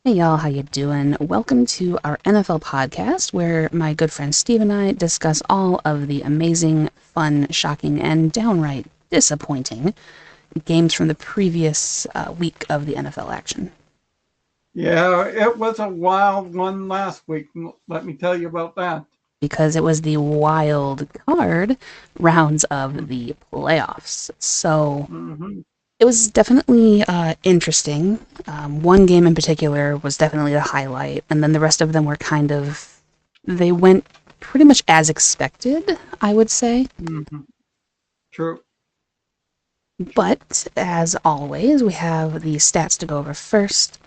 Hey y'all, how you doing? Welcome to our NFL podcast, where my good friend Steve and I discuss all of the amazing, fun, shocking, and downright disappointing games from the previous week of the NFL action. Yeah, it was a wild one last week. Let me tell you about that. Because it was the wild card rounds of the playoffs. So Mm-hmm. it was definitely interesting. One game in particular was definitely the highlight, and then the rest of them were they went pretty much as expected, I would say. Mm-hmm. True. True. But as always, we have the stats to go over first.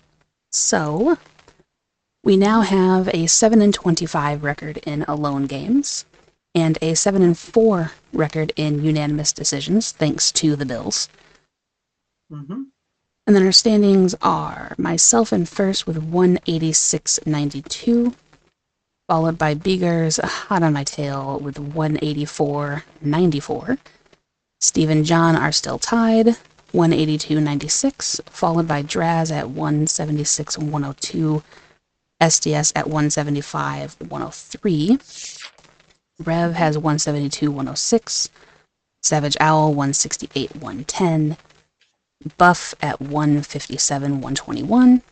So we now have a 7-25 record in alone games and a 7-4 record in unanimous decisions, thanks to the Bills. Mm-hmm. And then our standings are myself in first with 186.92, followed by Beegers hot on my tail with 184.94. Steve and John are still tied, 182.96, followed by Draz at 176.102, SDS at 175.103. Rev has 172.106, Savage Owl 168.110, Buff at 157.121,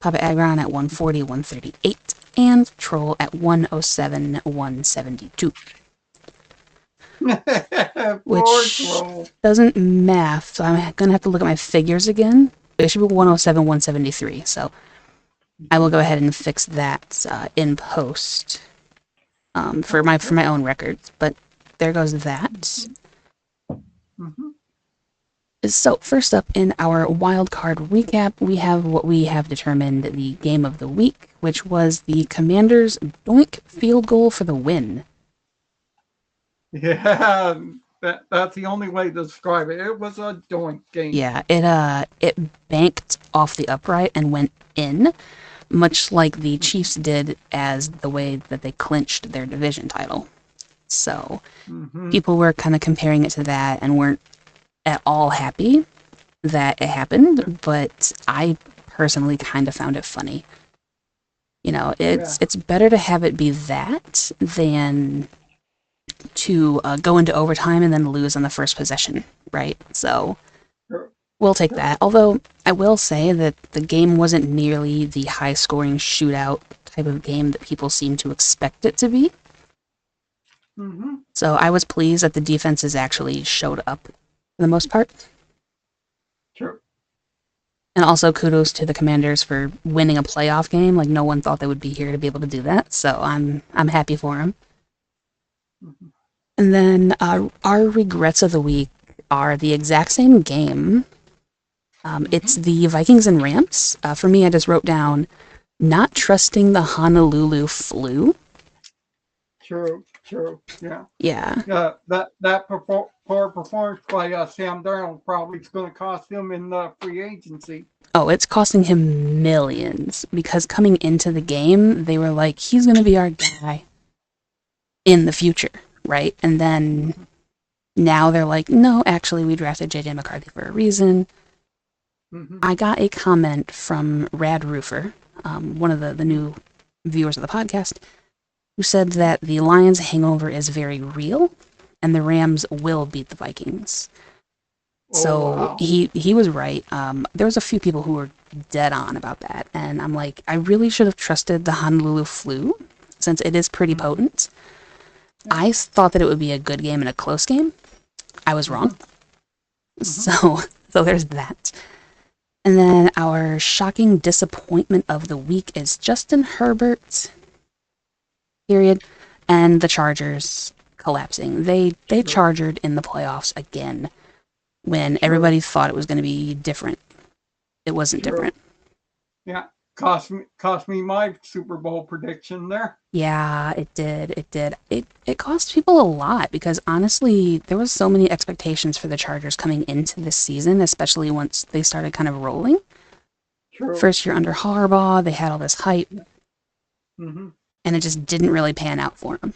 Papa Agron at 140.138, and Troll at 107.172. Which doesn't math, so I'm gonna have to look at my figures again. It should be 107.173, so I will go ahead and fix that in post for my own records. But there goes that. Mm-hmm. So first up in our wild card recap, we have what we have determined the game of the week, which was the Commanders' doink field goal for the win. Yeah, that's the only way to describe it. It was a doink game. Yeah, it banked off the upright and went in, much like the Chiefs did as the way that they clinched their division title. So people were kind of comparing it to that and weren't at all happy that it happened, but I personally kind of found it funny. You know, it's better to have it be that than to go into overtime and then lose on the first possession, right? So we'll take that. Although I will say that the game wasn't nearly the high-scoring shootout type of game that people seem to expect it to be. Mm-hmm. So I was pleased that the defenses actually showed up for the most part. Sure. And also kudos to the Commanders for winning a playoff game. Like no one thought they would be here to be able to do that. So I'm happy for them. Mm-hmm. And then our regrets of the week are the exact same game. It's the Vikings and Rams. For me, I just wrote down not trusting the Honolulu flu. True. Yeah. Yeah. That poor performance by Sam Darnold probably is going to cost him in the free agency. Oh, it's costing him millions because coming into the game, they were like, he's going to be our guy in the future, right? And then now they're like, no, actually, we drafted J.J. McCarthy for a reason. Mm-hmm. I got a comment from Rad Roofer, one of the new viewers of the podcast, who said that the Lions' hangover is very real and the Rams will beat the Vikings. So wow. he was right. There was a few people who were dead on about that, and I'm like, I really should have trusted the Honolulu flu since it is pretty potent. I thought that it would be a good game and a close game. I was wrong. So there's that. And then our shocking disappointment of the week is Justin Herbert, period, and the Chargers collapsing. They chargered in the playoffs again when everybody thought it was going to be different. It wasn't different. Yeah, cost me my Super Bowl prediction there. Yeah, it did. It cost people a lot because honestly, there was so many expectations for the Chargers coming into this season, especially once they started kind of rolling. True. First year under Harbaugh, they had all this hype, and it just didn't really pan out for them.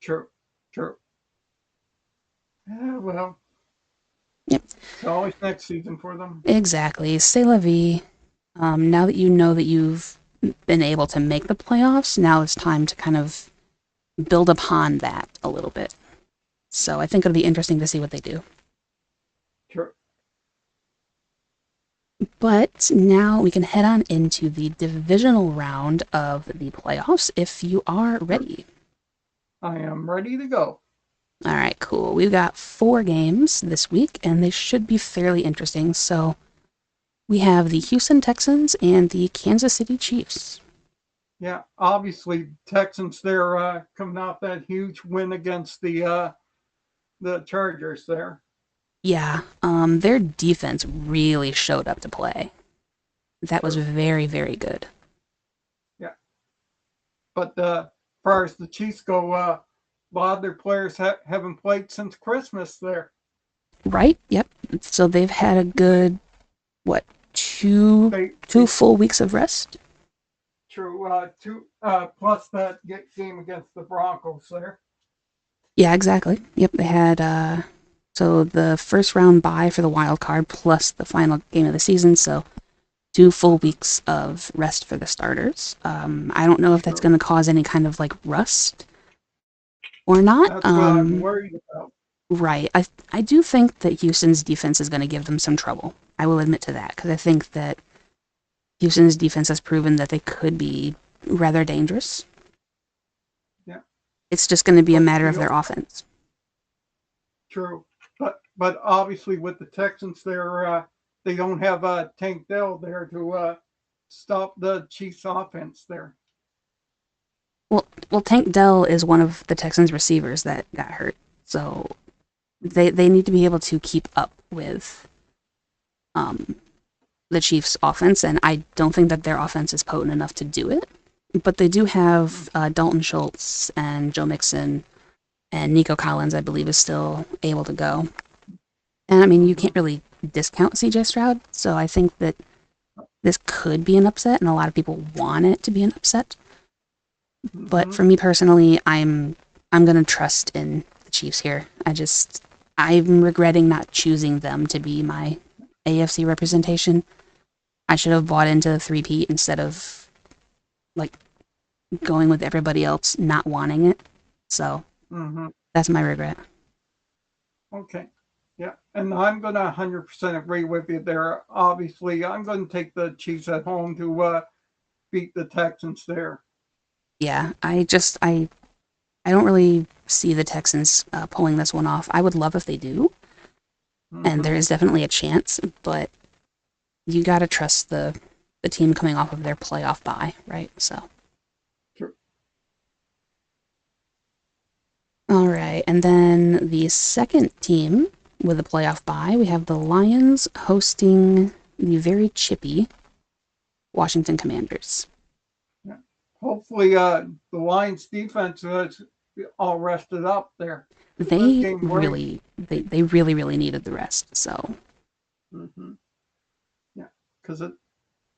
True. Yeah, well. Yep. It's always next season for them. Exactly. C'est la vie. Now that you know that you've been able to make the playoffs, now it's time to kind of build upon that a little bit. So I think it'll be interesting to see what they do. Sure. But now we can head on into the divisional round of the playoffs if you are ready. I am ready to go. All right, cool. We've got 4 games this week, and they should be fairly interesting. So we have the Houston Texans and the Kansas City Chiefs. Yeah, obviously Texans, they're coming off that huge win against the Chargers there. Yeah, their defense really showed up to play. That was very, very good. Yeah. But as far as the Chiefs go, a lot of their players haven't played since Christmas there. Right? Yep. So they've had a good, what, two full weeks of rest? True. Plus that game against the Broncos there. Yeah, exactly. Yep, they had, so the first round bye for the wild card plus the final game of the season, so 2 full weeks of rest for the starters. I don't know if that's going to cause any kind of, like, rust or not. That's what I'm worried about. Right. I do think that Houston's defense is going to give them some trouble. I will admit to that, because I think that Houston's defense has proven that they could be rather dangerous. Yeah. It's just going to be a matter of their offense. True. But obviously with the Texans, they don't have Tank Dell there to stop the Chiefs' offense there. Well, Tank Dell is one of the Texans' receivers that got hurt, so they need to be able to keep up with the Chiefs' offense, and I don't think that their offense is potent enough to do it. But they do have Dalton Schultz and Joe Mixon, and Nico Collins, I believe, is still able to go. And I mean, you can't really discount CJ Stroud, so I think that this could be an upset, and a lot of people want it to be an upset. But for me personally, I'm gonna trust in the Chiefs here. I'm regretting not choosing them to be my AFC representation. I should have bought into the three-peat instead of, like, going with everybody else not wanting it. So that's my regret. Okay. Yeah, and I'm going to 100% agree with you there. Obviously, I'm going to take the Chiefs at home to beat the Texans there. Yeah, I don't really see the Texans pulling this one off. I would love if they do, and there is definitely a chance, but you got to trust the team coming off of their playoff bye, right? So. Sure. All right, and then the second team with a playoff bye, we have the Lions hosting the very chippy Washington Commanders. Yeah. Hopefully, the Lions defense is all rested up there. They really needed the rest. So. Yeah, because it's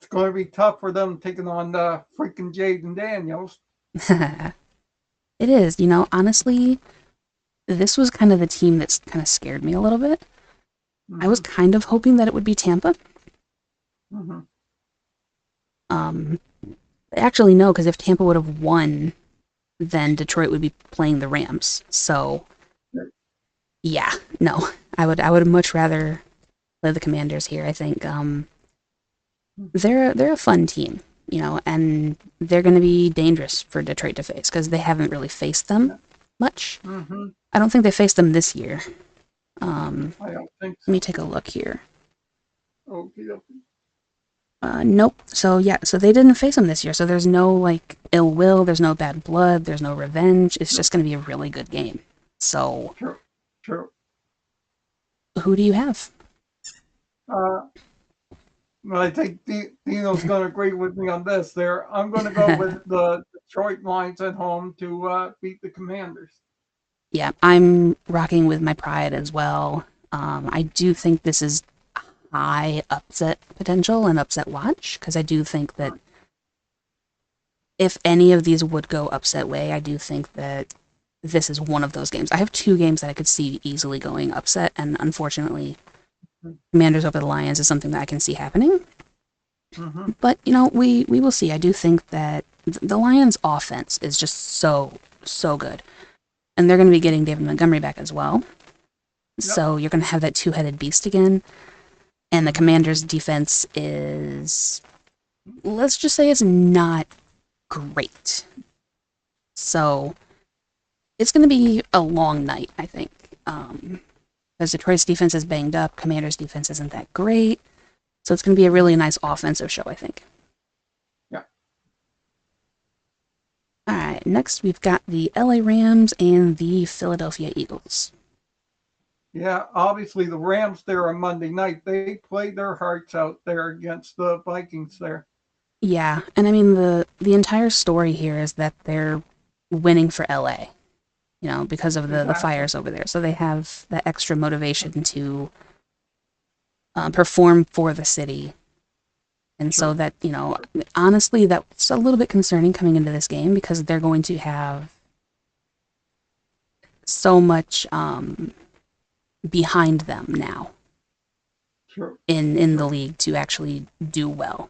going to be tough for them taking on freaking Jaden Daniels. It is, honestly. This was kind of the team that's kind of scared me a little bit. I was kind of hoping that it would be Tampa. Actually, no, because if Tampa would have won, then Detroit would be playing the Rams. So, yeah, no, I would much rather play the Commanders here. I think they're a fun team, and they're going to be dangerous for Detroit to face because they haven't really faced them much. I don't think they faced them this year. I don't think so. Let me take a look here. Okay. Nope. So they didn't face them this year. So there's no, like, ill will. There's no bad blood. There's no revenge. It's just going to be a really good game. So. True. Who do you have? I think Dino's going to agree with me on this. I'm going to go with the Detroit Lions at home to beat the Commanders. Yeah, I'm rocking with my pride as well. I do think this is high upset potential and upset watch, because I do think that if any of these would go upset way, I do think that this is one of those games. I have 2 games that I could see easily going upset, and unfortunately, Commanders over the Lions is something that I can see happening. Mm-hmm. But, we will see. I do think that the Lions' offense is just so, so good. And they're going to be getting David Montgomery back as well. Yep. So you're going to have that two-headed beast again. And the Mm-hmm. Commanders' defense is, let's just say, it's not great. So it's going to be a long night, I think. Because Detroit's defense is banged up, Commanders' defense isn't that great. So it's going to be a really nice offensive show, I think. Yeah. All right, next we've got the LA Rams and the Philadelphia Eagles. Yeah, obviously the Rams there on Monday night, they played their hearts out there against the Vikings there. Yeah, and I mean the entire story here is that they're winning for LA, because of the Exactly. fires over there. So they have that extra motivation to perform for the city. And Sure. so that, honestly, that's a little bit concerning coming into this game because they're going to have so much behind them now Sure. in the league to actually do well.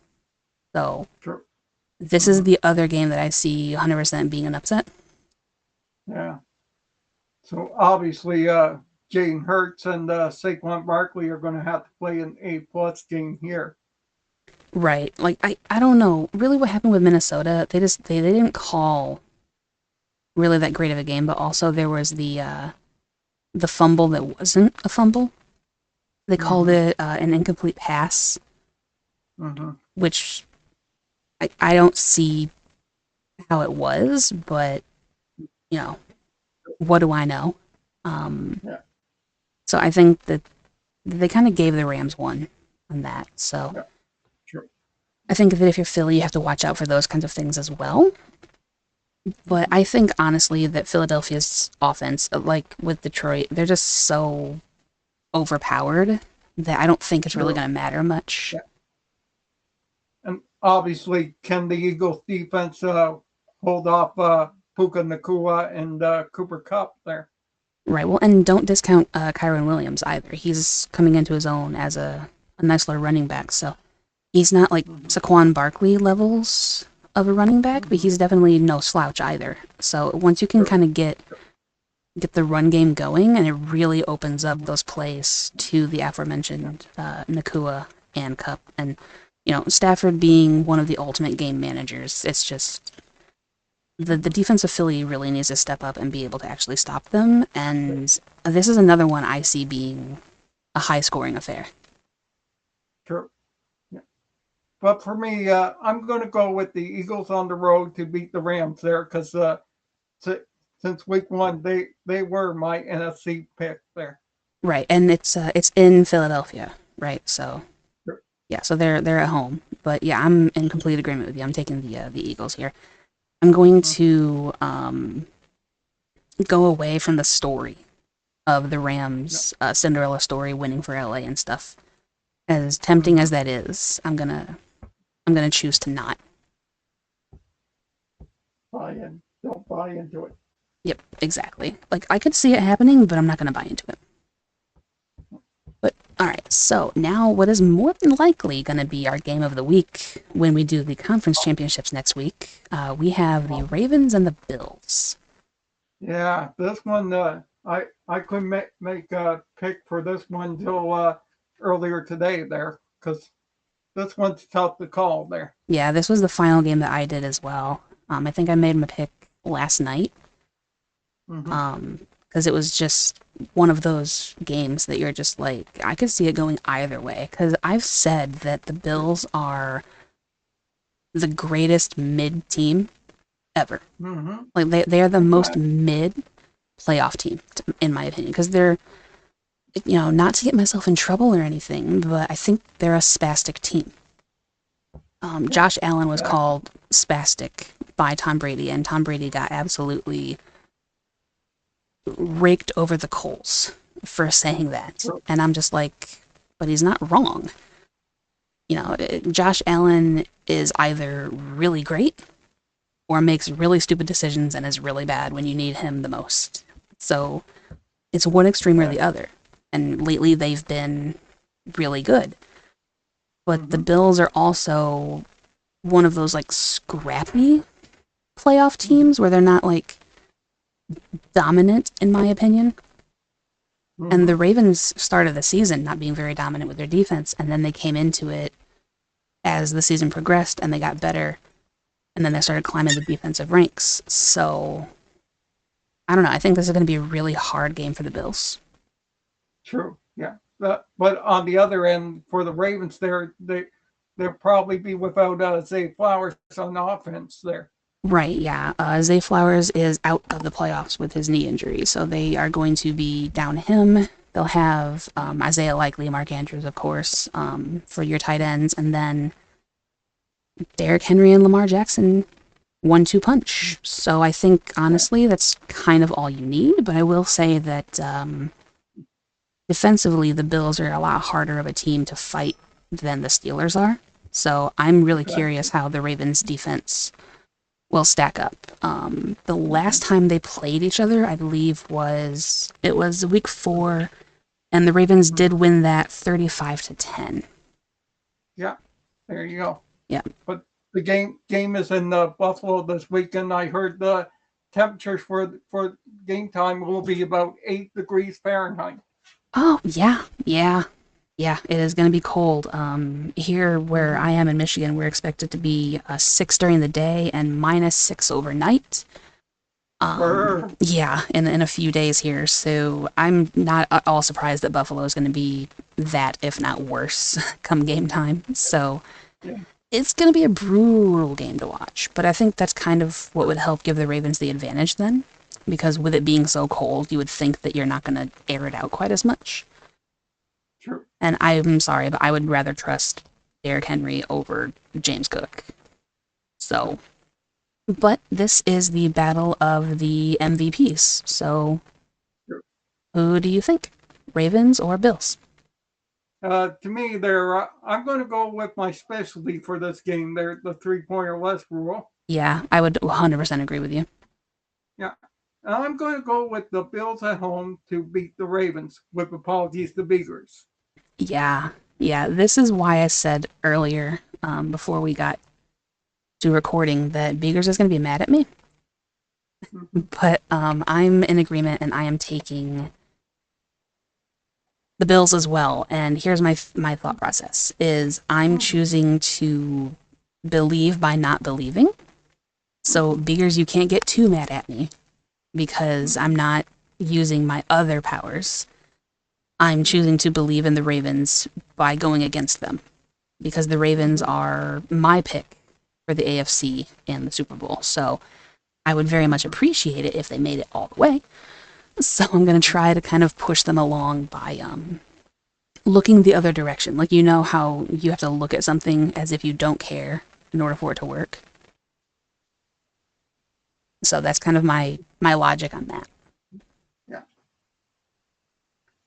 So Sure. this is the other game that I see 100% being an upset. Yeah. So obviously, Jalen Hurts and Saquon Barkley are going to have to play an A+ game here. Right. Like I don't know really what happened with Minnesota. They didn't call really that great of a game, but also there was the fumble that wasn't a fumble. They called it an incomplete pass, Mm-hmm. which I don't see how it was, but what do I know? Yeah. So I think that they kind of gave the Rams one on that. So Yeah. Sure. I think that if you're Philly, you have to watch out for those kinds of things as well. But I think honestly that Philadelphia's offense, like with Detroit, they're just so overpowered that I don't think it's really Sure. going to matter much. Yeah. And obviously, can the Eagles defense hold off Puka Nakua and Cooper Kupp there? Right. Well, and don't discount Kyron Williams either. He's coming into his own as a nice little running back. So he's not like Saquon Barkley levels of a running back, but he's definitely no slouch either. So once you can kind of get the run game going, and it really opens up those plays to the aforementioned Nakua and Kupp, and Stafford being one of the ultimate game managers. It's just the defense of Philly really needs to step up and be able to actually stop them. And this is another one I see being a high scoring affair. Sure. Yeah. But for me, I'm going to go with the Eagles on the road to beat the Rams there because since week one, they were my NFC pick there. Right, and it's in Philadelphia, right? So Sure. yeah, so they're at home. But yeah, I'm in complete agreement with you. I'm taking the Eagles here. I'm going to go away from the story of the Rams Cinderella story winning for LA and stuff. As tempting as that is, I'm gonna choose to not. Buy in. Don't buy into it. Yep, exactly. Like I could see it happening, but I'm not gonna buy into it. But alright, so now what is more than likely going to be our game of the week when we do the conference championships next week, we have the Ravens and the Bills. Yeah, this one, I couldn't make a pick for this one until earlier today there because this one's tough to call there. Yeah, this was the final game that I did as well. I think I made my pick last night. Because it was just one of those games that you're just like, I could see it going either way. Because I've said that the Bills are the greatest mid team ever. Like they are the most mid playoff team, in my opinion. Because they're, not to get myself in trouble or anything, but I think they're a spastic team. Josh Allen was called spastic by Tom Brady, and Tom Brady got absolutely raked over the coals for saying that. And I'm just like, but he's not wrong. Josh Allen is either really great or makes really stupid decisions and is really bad when you need him the most. So it's one extreme or the other. And lately they've been really good. but the Bills are also one of those like scrappy playoff teams where they're not like dominant, in my opinion. And the Ravens started the season not being very dominant with their defense, and then they came into it as the season progressed and they got better, and then they started climbing the defensive ranks. So I don't know. I think this is going to be a really hard game for the Bills. True. Yeah. But on the other end, for the Ravens, they'll probably be without Zay Flowers on offense there. Right, yeah. Zay Flowers is out of the playoffs with his knee injury, so they are going to be down him. They'll have Isaiah Likely, Mark Andrews, of course, for your tight ends, and then Derrick Henry and Lamar Jackson 1-2 punch. So I think, honestly, that's kind of all you need, but I will say that defensively, the Bills are a lot harder of a team to fight than the Steelers are. So I'm really curious how the Ravens' defense will stack up. The last time they played each other, I believe, was week 4, and the Ravens did win that 35-10. Yeah, there you go. Yeah, but the game is in Buffalo this weekend. I heard the temperatures for game time will be about 8 degrees Fahrenheit. Oh yeah. It is going to be cold. Here where I am in Michigan, we're expected to be 6 during the day and -6 overnight. Yeah, in a few days here. So I'm not at all surprised that Buffalo is going to be that, if not worse, come game time. So it's going to be a brutal game to watch. But I think that's kind of what would help give the Ravens the advantage then. Because with it being so cold, you would think that you're not going to air it out quite as much. True. And I'm sorry, but I would rather trust Derrick Henry over James Cook. So, but this is the battle of the MVPs. So, who do you think? Ravens or Bills? To me, I'm going to go with my specialty for this game. They're the 3-point or less rule. Yeah, I would 100% agree with you. Yeah. I'm going to go with the Bills at home to beat the Ravens, with apologies to Beagers. Yeah. This is why I said earlier, before we got to recording, that Beagers is going to be mad at me. But I'm in agreement, and I am taking the Bills as well. And here's my thought process: is I'm choosing to believe by not believing. So Beagers, you can't get too mad at me, because I'm not using my other powers. I'm choosing to believe in the Ravens by going against them, because the Ravens are my pick for the AFC and the Super Bowl. So I would very much appreciate it if they made it all the way. So I'm going to try to kind of push them along by looking the other direction. Like, you know how you have to look at something as if you don't care in order for it to work? So that's kind of my logic on that. Yeah.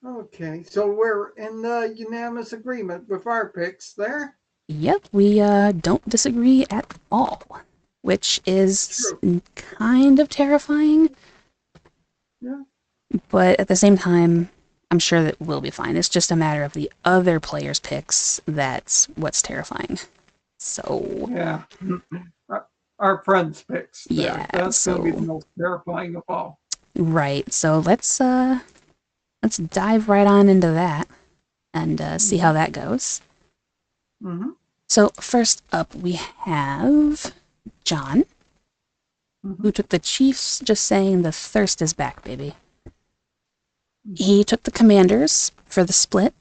Okay, so we're in unanimous agreement with our picks there. Yep, we don't disagree at all, which is kind of terrifying. Yeah. But at the same time, I'm sure that we'll be fine. It's just a matter of the other players' picks that's what's terrifying. So yeah. Our friends' picks. Yeah, that's going to be the most terrifying of all. Right. So let's dive right on into that and see how that goes. Mm-hmm. So first up, we have John, who took the Chiefs, just saying the thirst is back, baby. He took the Commanders for the split.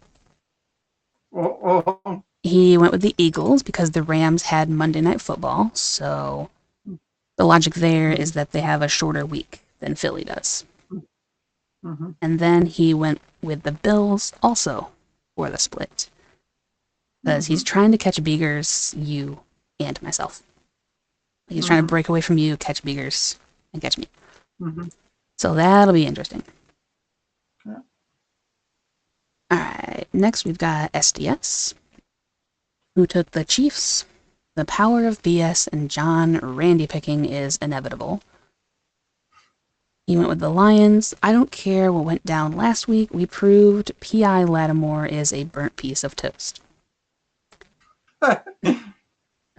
He went with the Eagles because the Rams had Monday Night Football, so the logic there is that they have a shorter week than Philly does. And then he went with the Bills also for the split, because he's trying to catch Beagers, you, and myself. He's trying to break away from you, catch Beagers, and catch me. So that'll be interesting. Yeah. All right, next we've got SDS, who took the Chiefs. The power of BS and John Randy picking is inevitable. He went with the Lions. I don't care what went down last week. We proved P.I. Lattimore is a burnt piece of toast.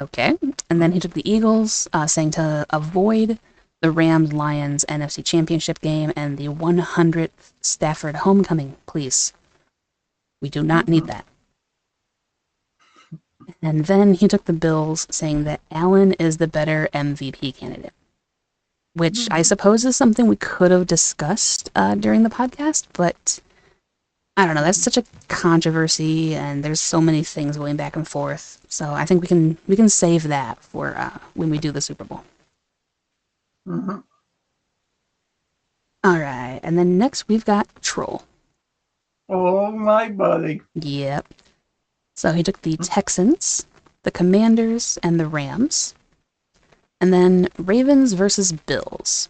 Okay. And then he took the Eagles, saying to avoid the Rams-Lions NFC Championship game and the 100th Stafford homecoming, please. We do not need that. And then he took the Bills, saying that Allen is the better MVP candidate, which I suppose is something we could have discussed during the podcast, but I don't know. That's such a controversy, and there's so many things going back and forth. So I think we can save that for when we do the Super Bowl. Mm-hmm. All right, and then next we've got Troll. Oh, my buddy. Yep. So he took the Texans, the Commanders, and the Rams. And then Ravens versus Bills.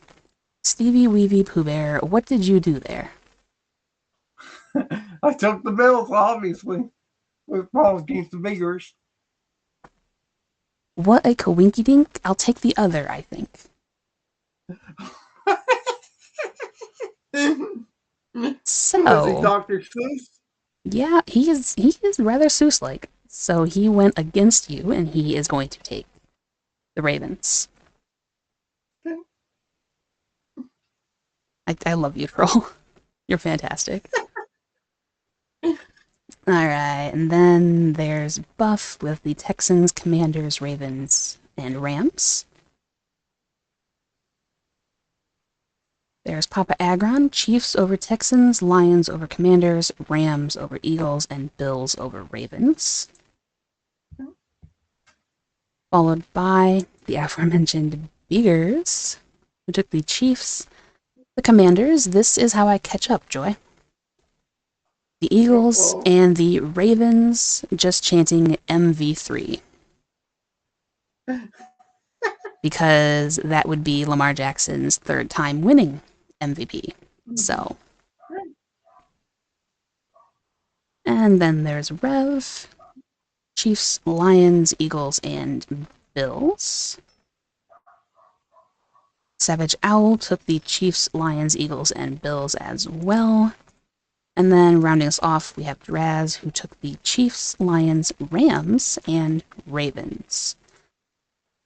Stevie Weevy Pooh Bear, what did you do there? I took the Bills, obviously, with Paul against the Bears. What a coinky-dink. I'll take the other, I think. So, was he Dr. Seuss? Yeah, he is rather Seuss-like. So he went against you, and he is going to take the Ravens. I love you, Troll. You're fantastic. Alright, and then there's Buff with the Texans, Commanders, Ravens, and Rams. There's Papa Agron, Chiefs over Texans, Lions over Commanders, Rams over Eagles, and Bills over Ravens. Followed by the aforementioned Beagers, who took the Chiefs, the Commanders. This is how I catch up, Joy. The Eagles and the Ravens just chanting MV3. Because that would be Lamar Jackson's third time winning MVP. So. And then there's Rev, Chiefs, Lions, Eagles, and Bills. Savage Owl took the Chiefs, Lions, Eagles, and Bills as well. And then rounding us off, we have Draz, who took the Chiefs, Lions, Rams, and Ravens.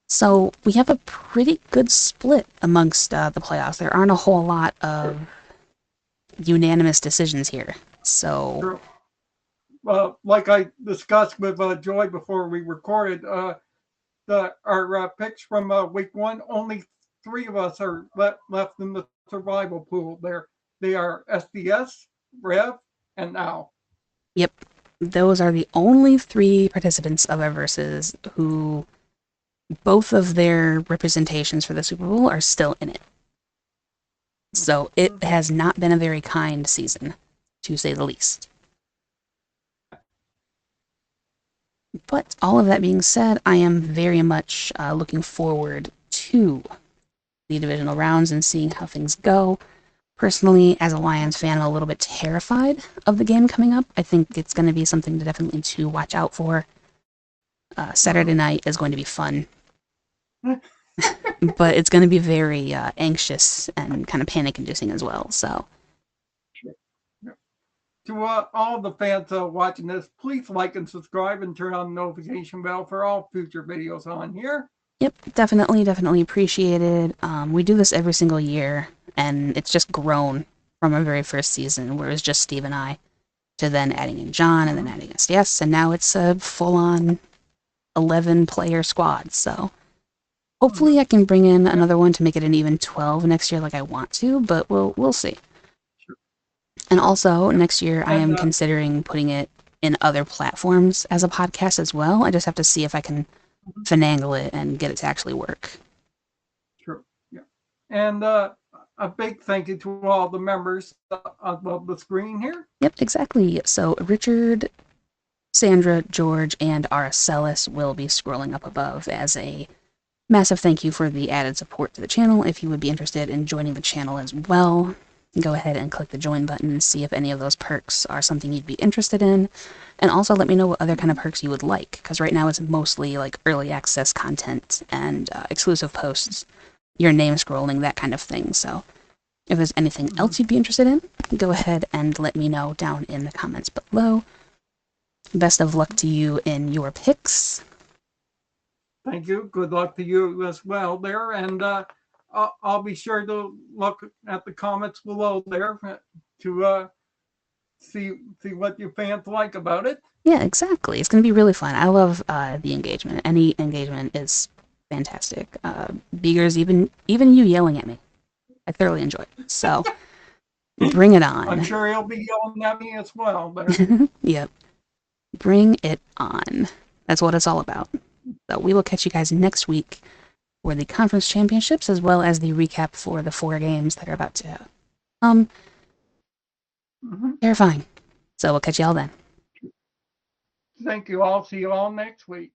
So we have a pretty good split amongst the playoffs. There aren't a whole lot of unanimous decisions here. So, like I discussed with Joy before we recorded, our picks from week one, only 3 of us are left in the survival pool. They are SDS, Rev, and Now. Yep, those are the only 3 participants of our verses who both of their representations for the Super Bowl are still in it. So it has not been a very kind season, to say the least. But all of that being said, I am very much looking forward to the divisional rounds and seeing how things go. Personally, as a Lions fan, I'm a little bit terrified of the game coming up. I think it's going to be something to definitely to watch out for. Saturday night is going to be fun. But it's going to be very anxious and kind of panic-inducing as well. So, to all the fans watching this, please like and subscribe and turn on the notification bell for all future videos on here. Yep, definitely appreciated. We do this every single year, and it's just grown from our very first season, where it was just Steve and I, to then adding in John, and then adding SDS, and now it's a full-on 11-player squad. So hopefully I can bring in another one to make it an even 12 next year like I want to, but we'll see. And also, next year I am considering putting it in other platforms as a podcast as well. I just have to see if I can finagle it and get it to actually work. True. Yeah. And a big thank you to all the members above the screen here. Yep, exactly. So Richard, Sandra, George, and Aracelis will be scrolling up above as a massive thank you for the added support to the channel. If you would be interested in joining the channel as well, go ahead and click the join button and see if any of those perks are something you'd be interested in. And also let me know what other kind of perks you would like, because right now it's mostly like early access content and exclusive posts, your name scrolling, that kind of thing. So if there's anything else you'd be interested in, go ahead and let me know down in the comments below. Best of luck to you in your picks. Thank you. Good luck to you as well there. And I'll be sure to look at the comments below there to see what you fans like about it. Yeah, exactly. It's going to be really fun. I love the engagement. Any engagement is fantastic. Beegers, even you yelling at me, I thoroughly enjoy it. So bring it on. I'm sure he'll be yelling at me as well. Yep. Bring it on. That's what it's all about. So we will catch you guys next week for the conference championships, as well as the recap for the 4 games that are about to terrifying. So we'll catch y'all then. Thank you all. See you all next week.